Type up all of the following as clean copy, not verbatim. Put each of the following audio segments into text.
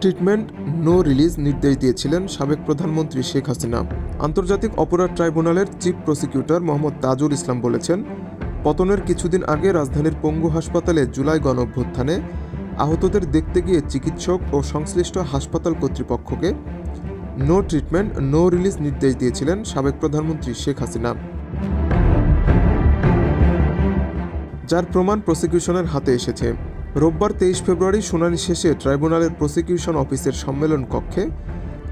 Treatment no release নির্দেশ দিয়েছিলেন সাবেক প্রধানমন্ত্রী শেখ হাসিনা। আন্তর্জাতিক অপরাধ ট্রাইব্যুনালের চিফ প্রসিকিউটর মোহাম্মদ তাজুল ইসলাম বলেছেন, পতনের কিছুদিন আগে রাজধানীর পঙ্গু হাসপাতালে জুলাই গণঅভ্যুত্থানে আহতদের দেখতে গিয়ে চিকিৎসক ও সংশ্লিষ্ট হাসপাতাল কর্তৃপক্ষকে নো ট্রিটমেন্ট নো রিলিজ নির্দেশ দিয়েছিলেন সাবেক প্রধানমন্ত্রী শেখ হাসিনা, যার প্রমাণ প্রসিকিউশনের হাতে এসেছে। রোববার 23 ফেব্রুয়ারি শুনানি শেষে ট্রাইব্যুনালের প্রসিকিউশন অফিসের সম্মেলন কক্ষে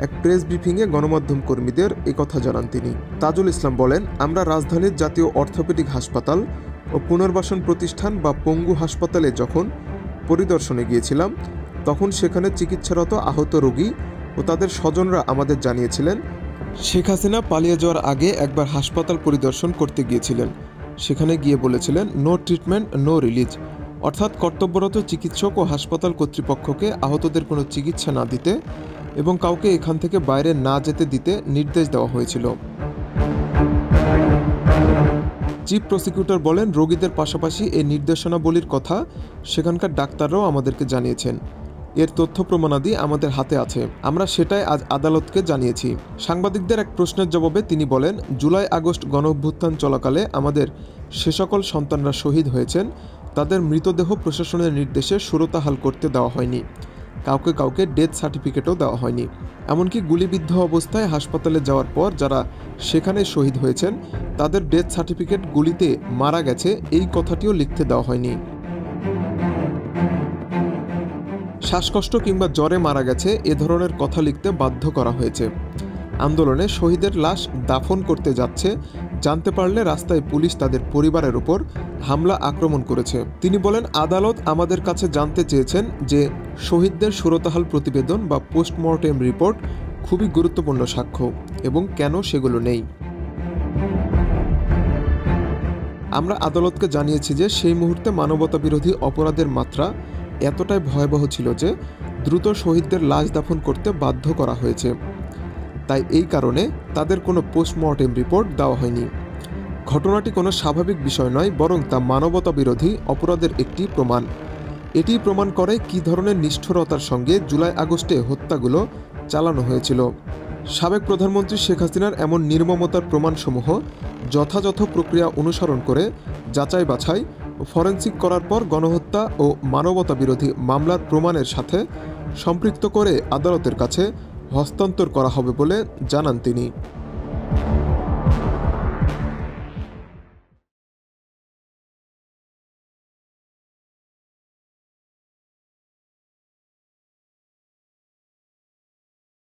এক প্রেস ব্রিফিংয়ে গণমাধ্যম কর্মীদের একথা জানান তিনি। তাজুল ইসলাম বলেন, আমরা রাজধানীর জাতীয় অর্থোপেডিক হাসপাতাল ও পুনর্বাসন প্রতিষ্ঠান বা পঙ্গু হাসপাতালে যখন পরিদর্শনে গিয়েছিলাম, তখন সেখানে চিকিৎসারত আহত রোগী ও তাদের স্বজনরা আমাদের জানিয়েছিলেন, শেখ হাসিনা পালিয়ে যাওয়ার আগে একবার হাসপাতাল পরিদর্শন করতে গিয়েছিলেন। সেখানে গিয়ে বলেছিলেন নো ট্রিটমেন্ট নো রিলিজ, অর্থাৎ কর্তব্যরত চিকিৎসক ও হাসপাতাল কর্তৃপক্ষকে আহতদের কোনো চিকিৎসা না দিতে এবং কাউকে এখান থেকে বাইরে না যেতে দিতে নির্দেশ দেওয়া হয়েছিল। চিফ প্রসিকিউটর বলেন, রোগীদের পাশাপাশি এই নির্দেশনাবলীর কথা সেখানকার ডাক্তাররাও আমাদেরকে জানিয়েছেন। এর তথ্য প্রমাণাদি আমাদের হাতে আছে, আমরা সেটাই আজ আদালতকে জানিয়েছি। সাংবাদিকদের এক প্রশ্নের জবাবে তিনি বলেন, জুলাই আগস্ট গণঅভ্যুত্থান চলাকালে আমাদের সে সকল সন্তানরা শহীদ হয়েছেন, তাদের মৃতদেহ প্রশাসনের নির্দেশে সুরতাহাল করতে দেওয়া হয়নি। কাউকে ডেথ সার্টিফিকেটও দেওয়া হয়নি। এমনকি গুলিবিদ্ধ অবস্থায় হাসপাতালে যাওয়ার পর যারা সেখানে শহীদ হয়েছেন তাদের ডেথ সার্টিফিকেট গুলিতে মারা গেছে এই কথাটিও লিখতে দেওয়া হয়নি। শ্বাসকষ্ট কিংবা জ্বরে মারা গেছে এ ধরনের কথা লিখতে বাধ্য করা হয়েছে। আন্দোলনে শহীদের লাশ দাফন করতে যাচ্ছে জানতে পারলে রাস্তায় পুলিশ তাদের পরিবারের উপর হামলা আক্রমণ করেছে। তিনি বলেন, আদালত আমাদের কাছে জানতে চেয়েছেন যে শহীদদের সুরতাহাল প্রতিবেদন বা পোস্টমর্টেম রিপোর্ট খুবই গুরুত্বপূর্ণ সাক্ষ্য এবং কেন সেগুলো নেই। আমরা আদালতকে জানিয়েছি যে সেই মুহূর্তে মানবতাবিরোধী অপরাধের মাত্রা এতটাই ভয়াবহ ছিল যে দ্রুত শহীদদের লাশ দাফন করতে বাধ্য করা হয়েছে। তাই এই কারণে তাদের কোনো পোস্টমর্টেম রিপোর্ট দেওয়া হয়নি। ঘটনাটি কোনো স্বাভাবিক বিষয় নয়, বরং তা মানবতাবিরোধী অপরাধের একটি প্রমাণ। এটি প্রমাণ করে কী ধরনের নিষ্ঠুরতার সঙ্গে জুলাই আগস্টে হত্যাগুলো চালানো হয়েছিল। সাবেক প্রধানমন্ত্রী শেখ হাসিনার এমন নির্মমতার প্রমাণসমূহ যথাযথ প্রক্রিয়া অনুসরণ করে যাচাই বাছাই ও ফরেনসিক করার পর গণহত্যা ও মানবতাবিরোধী মামলার প্রমাণের সাথে সম্পৃক্ত করে আদালতের কাছে হস্তান্তর করা হবে বলে জানান তিনি।